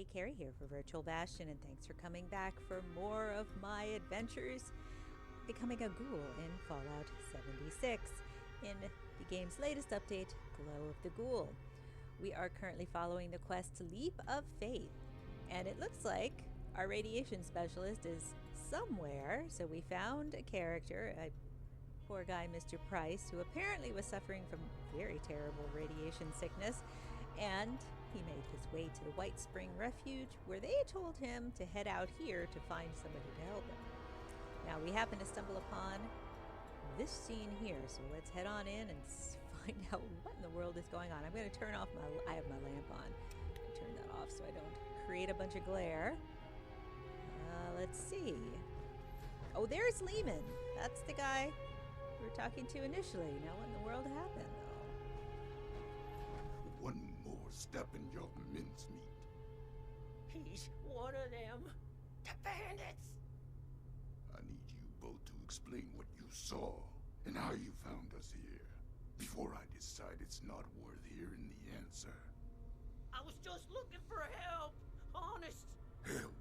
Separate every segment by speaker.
Speaker 1: Hey, Carrie here for Virtual Bastion, and thanks for coming back for more of my adventures becoming a ghoul in Fallout 76 in the game's latest update, Glow of the Ghoul. We are currently following the quest Leap of Faith, and it looks like our radiation specialist is somewhere, so we found a character, a poor guy, Mr. Price, who apparently was suffering from very terrible radiation sickness, and he made his way to the White Spring Refuge, where they told him to head out here to find somebody to help him. Now, we happen to stumble upon this scene here, so let's head on in and find out what in the world is going on. I'm going to turn off I have my lamp on. I'm going to turn that off so I don't create a bunch of glare. Let's see. Oh, there's Lehman. That's the guy we were talking to initially. Now, what in the world happened, though?
Speaker 2: One more step in your mincemeat.
Speaker 3: He's one of them. The bandits.
Speaker 2: I need you both to explain what you saw and how you found us here, before I decide it's not worth hearing the answer.
Speaker 3: I was just looking for help. Honest.
Speaker 2: Help?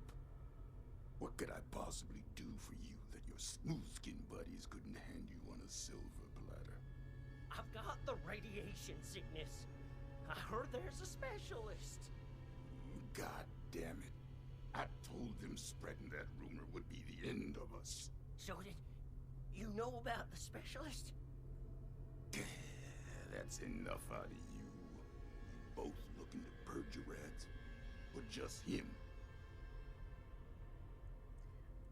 Speaker 2: What could I possibly do for you that your smooth-skinned buddies couldn't hand you on a silver platter?
Speaker 3: I've got the radiation sickness. I heard there's a specialist.
Speaker 2: God damn it. I told them spreading that rumor would be the end of us.
Speaker 3: So did you know about the specialist?
Speaker 2: That's enough out of you. You both looking to purge your rats? Or just him?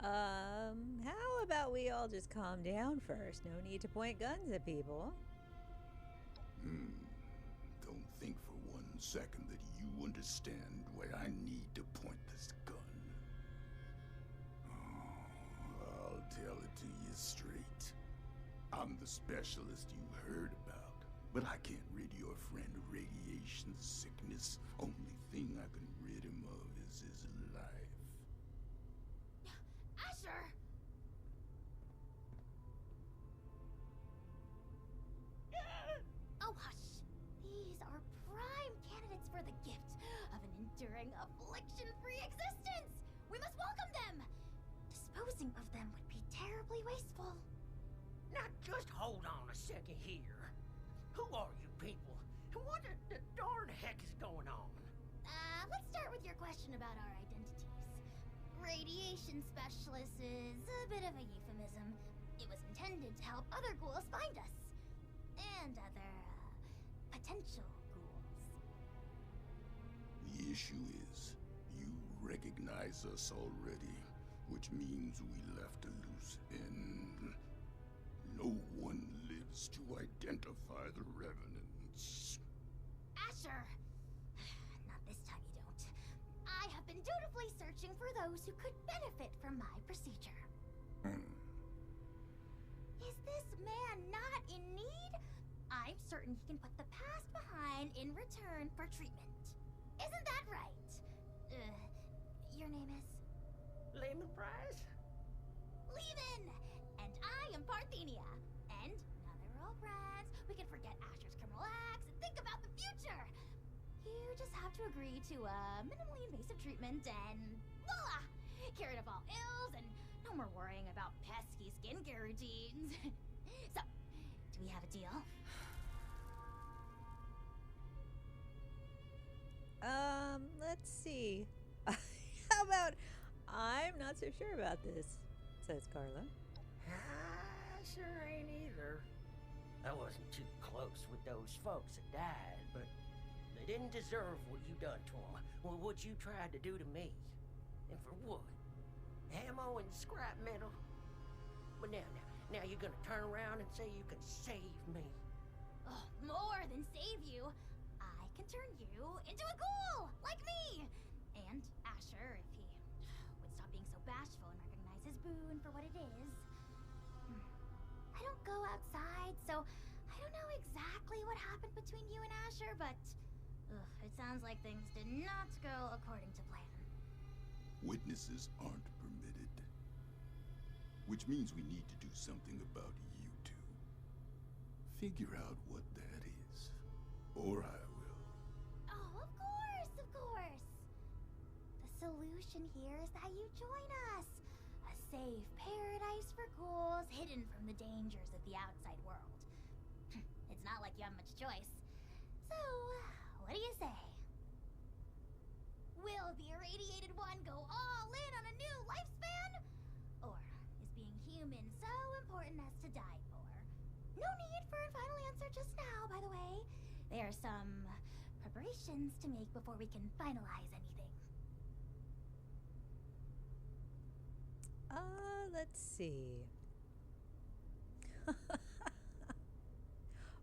Speaker 1: How about we all just calm down first? No need to point guns at people.
Speaker 2: Don't think for 1 second that you understand why I need to point this gun. Oh, I'll tell it to you straight. I'm the specialist you heard about, but I can't rid your friend of radiation sickness. Only thing I can rid him of is his life.
Speaker 4: Asher! Oh, hush. These are prime candidates for the gift of an enduring affliction-free existence. We must welcome them. Disposing of them would be terribly wasteful.
Speaker 3: Now just hold on a second here. Who are you people? And what the darn heck is going on?
Speaker 4: Let's start with your question about our identities. Radiation specialist is a bit of a euphemism. It was intended to help other ghouls find us. And other, potential ghouls.
Speaker 2: The issue is, you recognize us already, which means we left a loose end. No one lives to identify the revenants.
Speaker 4: Asher! Not this time you don't. I have been dutifully searching for those who could benefit from my procedure. Is this man not in need? I'm certain he can put the past behind in return for treatment. Isn't that right? Your name is?
Speaker 3: Lemon Price?
Speaker 4: Lehman! And I am Parthenia. And now that we're all friends, we can forget Asher's criminal acts and think about the future. You just have to agree to minimally invasive treatment and voila! Cured of all ills and no more worrying about pesky skincare routines. So, do we have a deal?
Speaker 1: Let's see. How about I'm not so sure about this, says Karla.
Speaker 3: I sure ain't either. I wasn't too close with those folks that died, but they didn't deserve what you done to them. Well, what you tried to do to me. And for what? Ammo and scrap metal? But now you're gonna turn around and say you can save me.
Speaker 4: Oh, more than save you. I can turn you into a ghoul, like me. And Asher, if he would stop being so bashful and recognize his boon for what it is. I don't go outside, so I don't know exactly what happened between you and Asher, but it sounds like things did not go according to plan.
Speaker 2: Witnesses aren't permitted. Which means we need to do something about you two. Figure out what that is. Or I will.
Speaker 4: Oh, of course, of course. suggestion here is that you join us. A safe paradise for ghouls hidden from the dangers of the outside world. It's not like you have much choice. So, what do you say? Will the irradiated one go all in on a new lifespan? Or is being human so important as to die for? No need for a final answer just now, by the way. There are some preparations to make before we can finalize anything.
Speaker 1: Let's see.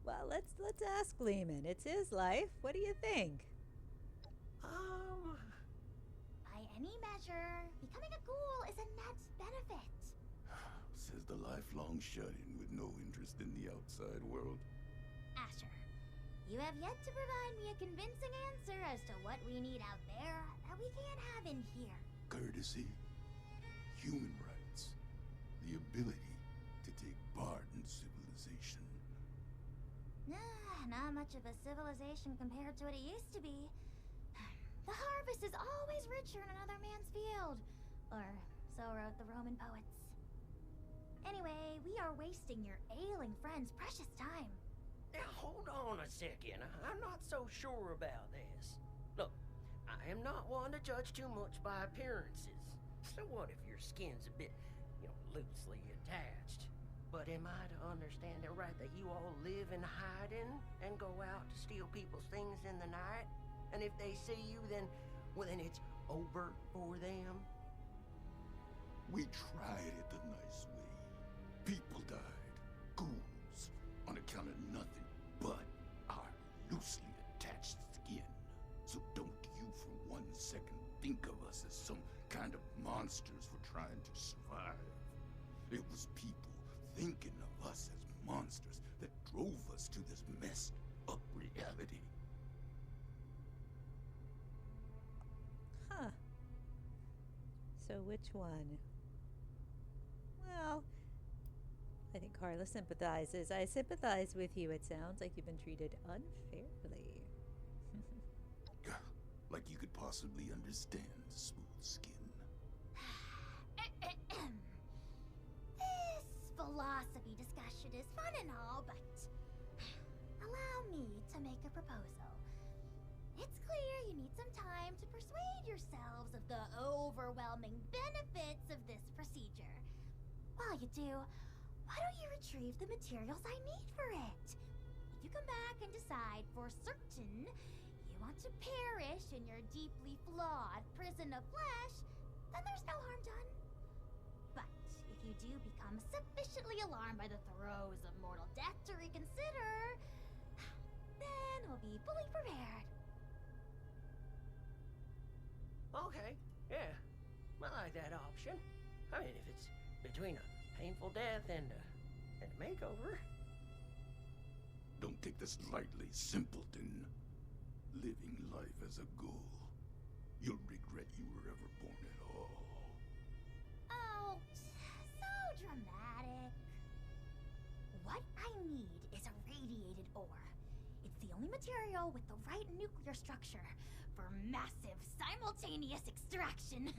Speaker 1: Well, let's ask Lehman. It's his life. What do you think?
Speaker 4: By any measure, becoming a ghoul is a net benefit.
Speaker 2: Says the lifelong shut-in with no interest in the outside world.
Speaker 4: Asher, you have yet to provide me a convincing answer as to what we need out there that we can't have in here.
Speaker 2: Courtesy, human rights, the ability to take part in civilization.
Speaker 4: Not much of a civilization compared to what it used to be. The harvest is always richer in another man's field. Or so wrote the Roman poets. Anyway, we are wasting your ailing friend's precious time.
Speaker 3: Now, hold on a second. I'm not so sure about this. Look, I am not one to judge too much by appearances. So what if your skin's a bit, loosely attached? But am I to understand it right that you all live in hiding and go out to steal people's things in the night? And if they see you, then it's over for them?
Speaker 2: We tried it the nice way. People died, ghouls, on account of nothing but our loosely attached skin. So don't you for 1 second think of us as some kind of monsters for trying to survive. It was people thinking of us as monsters that drove us to this messed up reality.
Speaker 1: Huh. So which one? Well, I think Karla sympathizes. I sympathize with you. It sounds like you've been treated unfairly.
Speaker 2: Like you could possibly understand smooth skin.
Speaker 4: This philosophy discussion is fun and all, but allow me to make a proposal. It's clear you need some time to persuade yourselves of the overwhelming benefits of this procedure. While you do, why don't you retrieve the materials I need for it? If you come back and decide for certain you want to perish in your deeply flawed prison of flesh, then there's no harm done. But if you do become sufficiently alarmed by the throes of mortal death to reconsider, then we'll be fully prepared.
Speaker 3: Okay, yeah. I like that option. I mean, if it's between a painful death and a makeover.
Speaker 2: Don't take this lightly, simpleton. Living life as a ghoul. You'll regret you were ever born at all.
Speaker 4: Oh, so dramatic. What I need is a radiated ore. It's the only material with the right nuclear structure for massive simultaneous extraction.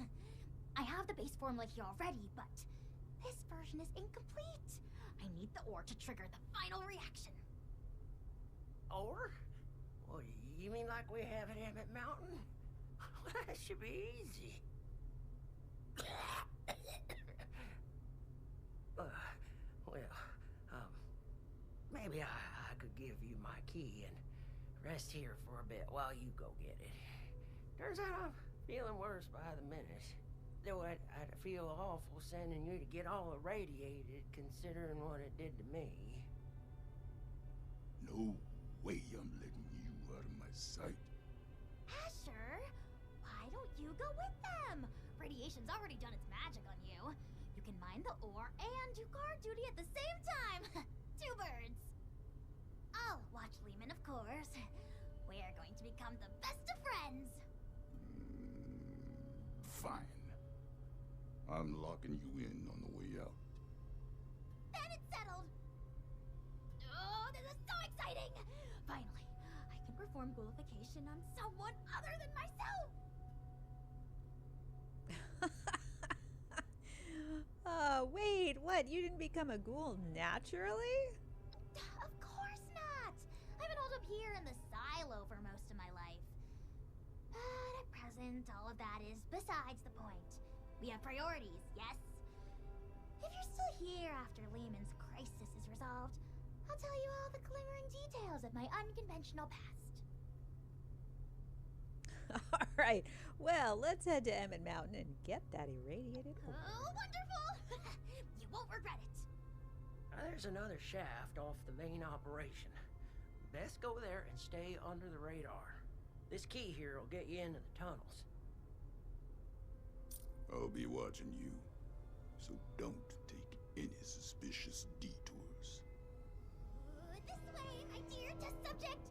Speaker 4: I have the base formula here already, but this version is incomplete. I need the ore to trigger the final reaction.
Speaker 3: Or? What, you mean like we have at Emmitt Mountain? That should be easy. Maybe I could give you my key and rest here for a bit while you go get it. Turns out I'm feeling worse by the minute. Though I'd feel awful sending you to get all irradiated, considering what it did to me.
Speaker 2: No way I'm letting you out of my sight.
Speaker 4: Asher, why don't you go with them? Radiation's already done its magic on you. You can mine the ore and do guard duty at the same time. 2 birds. I'll watch Lehman, of course. We're going to become the best of friends.
Speaker 2: Fine. I'm locking you in on the way out.
Speaker 4: Then it's settled. Oh, this is so exciting! Finally, I can perform ghoulification on someone other than myself.
Speaker 1: what? You didn't become a ghoul naturally?
Speaker 4: Of course not! I've been holed up here in the silo for most of my life. But at present, all of that is besides the point. We have priorities, yes? If you're still here after Lehman's crisis is resolved, I'll tell you all the glimmering details of my unconventional past.
Speaker 1: All right. Well, let's head to Emmitt Mountain and get that irradiated ore.
Speaker 4: Oh, wonderful! You won't regret it.
Speaker 3: There's another shaft off the main operation. Best go there and stay under the radar. This key here will get you into the tunnels.
Speaker 2: I'll be watching you, so don't take any suspicious detours.
Speaker 4: This way, my dear test subject.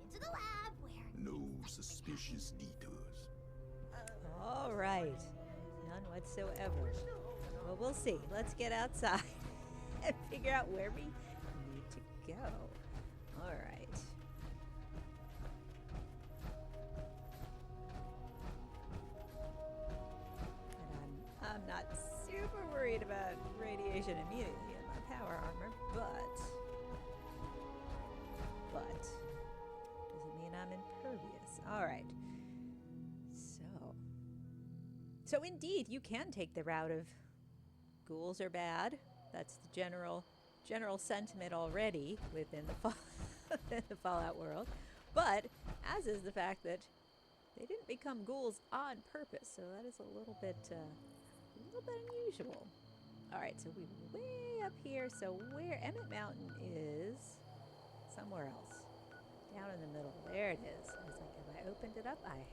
Speaker 4: Into the lab where...
Speaker 2: No suspicious detours.
Speaker 1: All right. None whatsoever. Well, we'll see. Let's get outside and figure out where we need to go. All right. And I'm not super worried about radiation immunity in my power armor, but doesn't mean I'm impervious. All right. So indeed, you can take the route of ghouls are bad. That's the general sentiment already within the Fallout world. But as is the fact that they didn't become ghouls on purpose, so that is a little bit unusual. All right, so we're way up here. So where Emmitt Mountain is, somewhere else, down in the middle. There it is. I was like, have I opened it up? I have.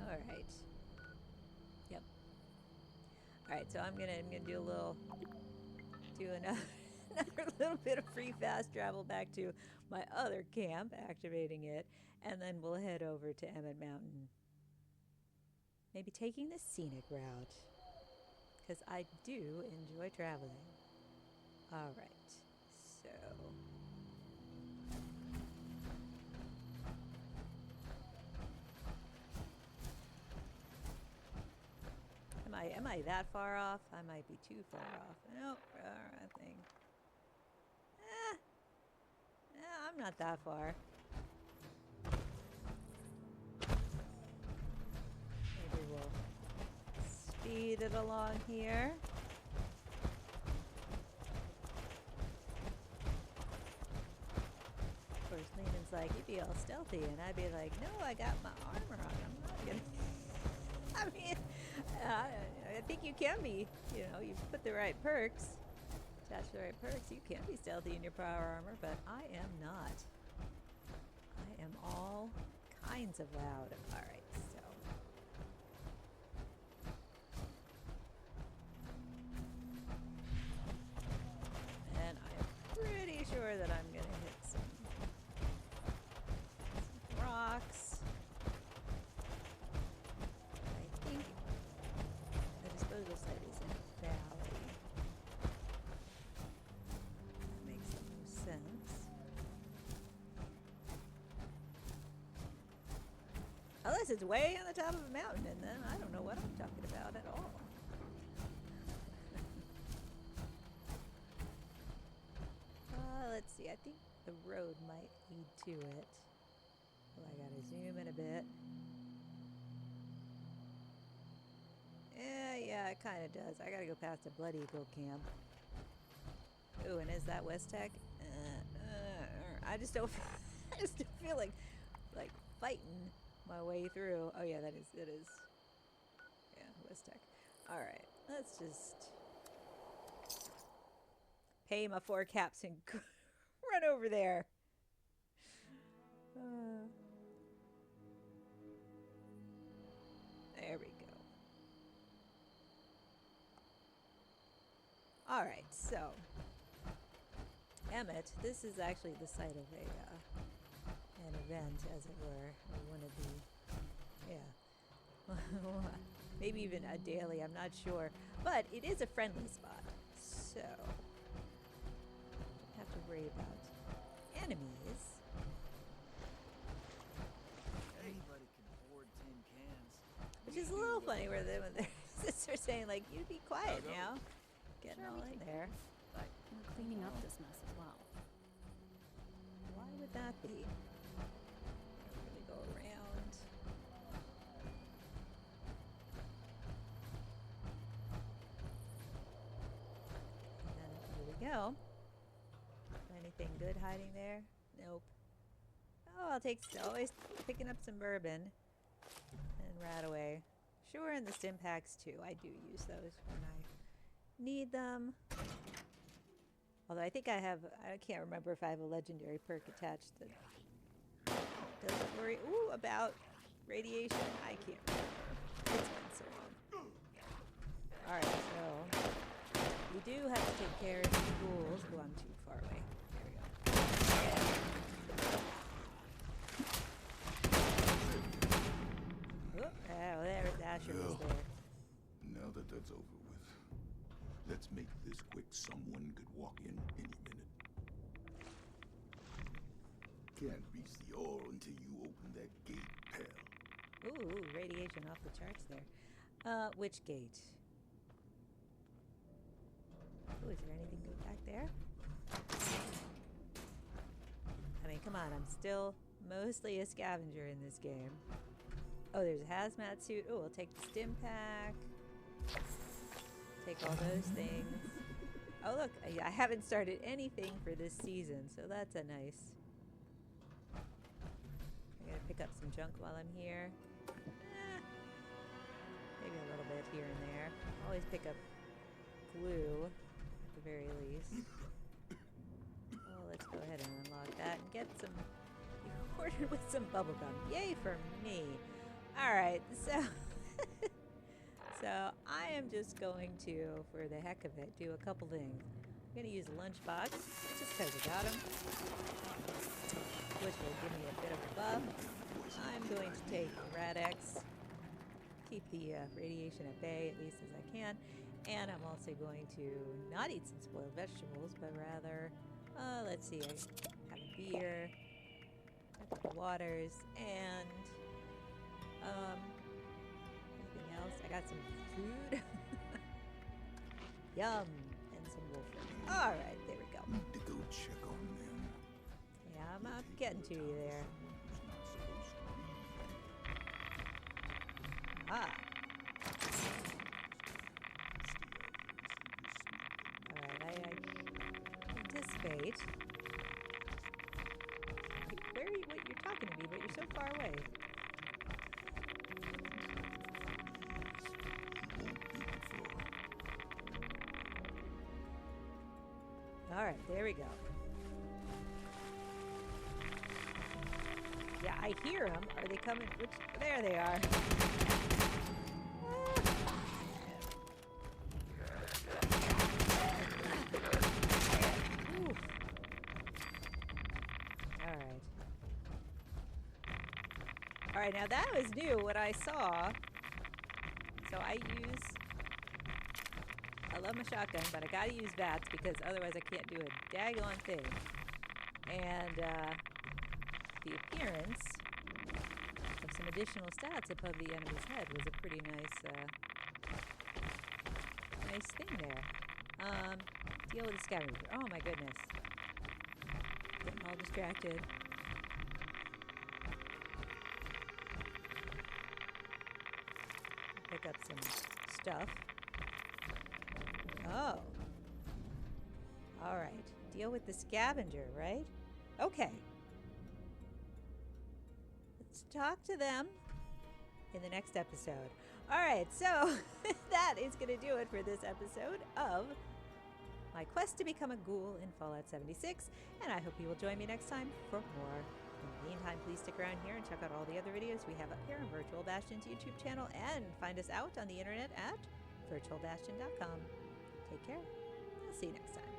Speaker 1: All right. Yep. All right, so I'm gonna do another little bit of free fast travel back to my other camp, activating it, and then we'll head over to Emmitt Mountain. Maybe taking the scenic route, because I do enjoy traveling. All right, so. Am I that far off? I might be too far off. Nope, alright thing. I'm not that far. Maybe we'll speed it along here. Of course, Lehman's like, you'd be all stealthy, and I'd be like, no, I got my armor on. I'm not gonna. I mean, I think you can be, you put the right perks, attach the right perks, you can be stealthy in your power armor, but I am not. I am all kinds of loud. Alright, so. And I'm pretty sure that I'm gonna hit some rocks. Disposal site is in a valley. That makes the most sense. Unless it's way on the top of a mountain, and then I don't know what I'm talking about at all. Let's see. I think the road might lead to it. Oh, I gotta zoom in a bit. Yeah, it kind of does. I gotta go past a Blood Eagle camp. Ooh, and is that West Tech? I just don't feel like fighting my way through. Oh yeah, it is. Yeah, West Tech. All right, let's just pay my 4 caps and run over there. There we go. All right, so Emmitt, this is actually the site of an event, as it were, or one of the, maybe even a daily, I'm not sure, but it is a friendly spot, so don't have to worry about enemies. Anybody can board tin cans. Which is a little funny when there's this guys are saying, like, you be quiet now. Getting
Speaker 5: Sure,
Speaker 1: all
Speaker 5: we
Speaker 1: in
Speaker 5: take
Speaker 1: there.
Speaker 5: But we're cleaning up this mess as well.
Speaker 1: Why would that be? Really go around. And then here we go. Anything good hiding there? Nope. Oh, I'll take always picking up some bourbon and rat away. Sure, and the stim packs too. I do use those when I need them. Although I think I can't remember if I have a legendary perk attached that doesn't worry about radiation. I can't remember. It's been so long. Alright, so we do have to take care of the ghouls. Oh, I'm too far away. There we go. Oh, there's Asher was there.
Speaker 2: Now that that's over with, let's make this quick. Someone could walk in any minute. Can't reach the ore until you open that gate, pal.
Speaker 1: Ooh, radiation off the charts there. Which gate? Oh, is there anything good back there? I mean, come on, I'm still mostly a scavenger in this game. Oh, there's a hazmat suit. Oh, I'll take the stim pack. Take all those things. Oh, look, I haven't started anything for this season, so that's a nice. I gotta pick up some junk while I'm here. Maybe a little bit here and there. Always pick up glue, at the very least. Oh, let's go ahead and unlock that and get some. Ordered with some bubblegum. Yay for me! Alright, so. So I am just going to, for the heck of it, do a couple things. I'm going to use a lunchbox, just because I got them, which will give me a bit of a buff. I'm going to take Rad-X, keep the radiation at bay at least as I can, and I'm also going to not eat some spoiled vegetables, but rather, let's see, I have a beer, a couple waters, and anything else? I got some food. Yum! And some wolfram. Alright, there we go.
Speaker 2: Need to go check on them.
Speaker 1: Yeah, I'm getting to you there. Ah. Alright, I anticipate. Where are you? What you're talking to me, but you're so far away. Alright, there we go. Yeah, I hear them. Are they coming? There they are. Alright. Alright, now that was new, what I saw. So I love my shotgun, but I gotta use VATS because otherwise I can't do a daggone thing. And the appearance of some additional stats above the enemy's head was a pretty nice thing there. Deal with the scavenger. Oh my goodness. Getting all distracted. Pick up some stuff. Oh. Alright. Deal with the scavenger, right? Okay. Let's talk to them in the next episode. Alright, so that is going to do it for this episode of my quest to become a ghoul in Fallout 76, and I hope you will join me next time for more. In the meantime, please stick around here and check out all the other videos we have up here on Virtual Bastion's YouTube channel, and find us out on the internet at virtualbastion.com. Take care. I'll see you next time.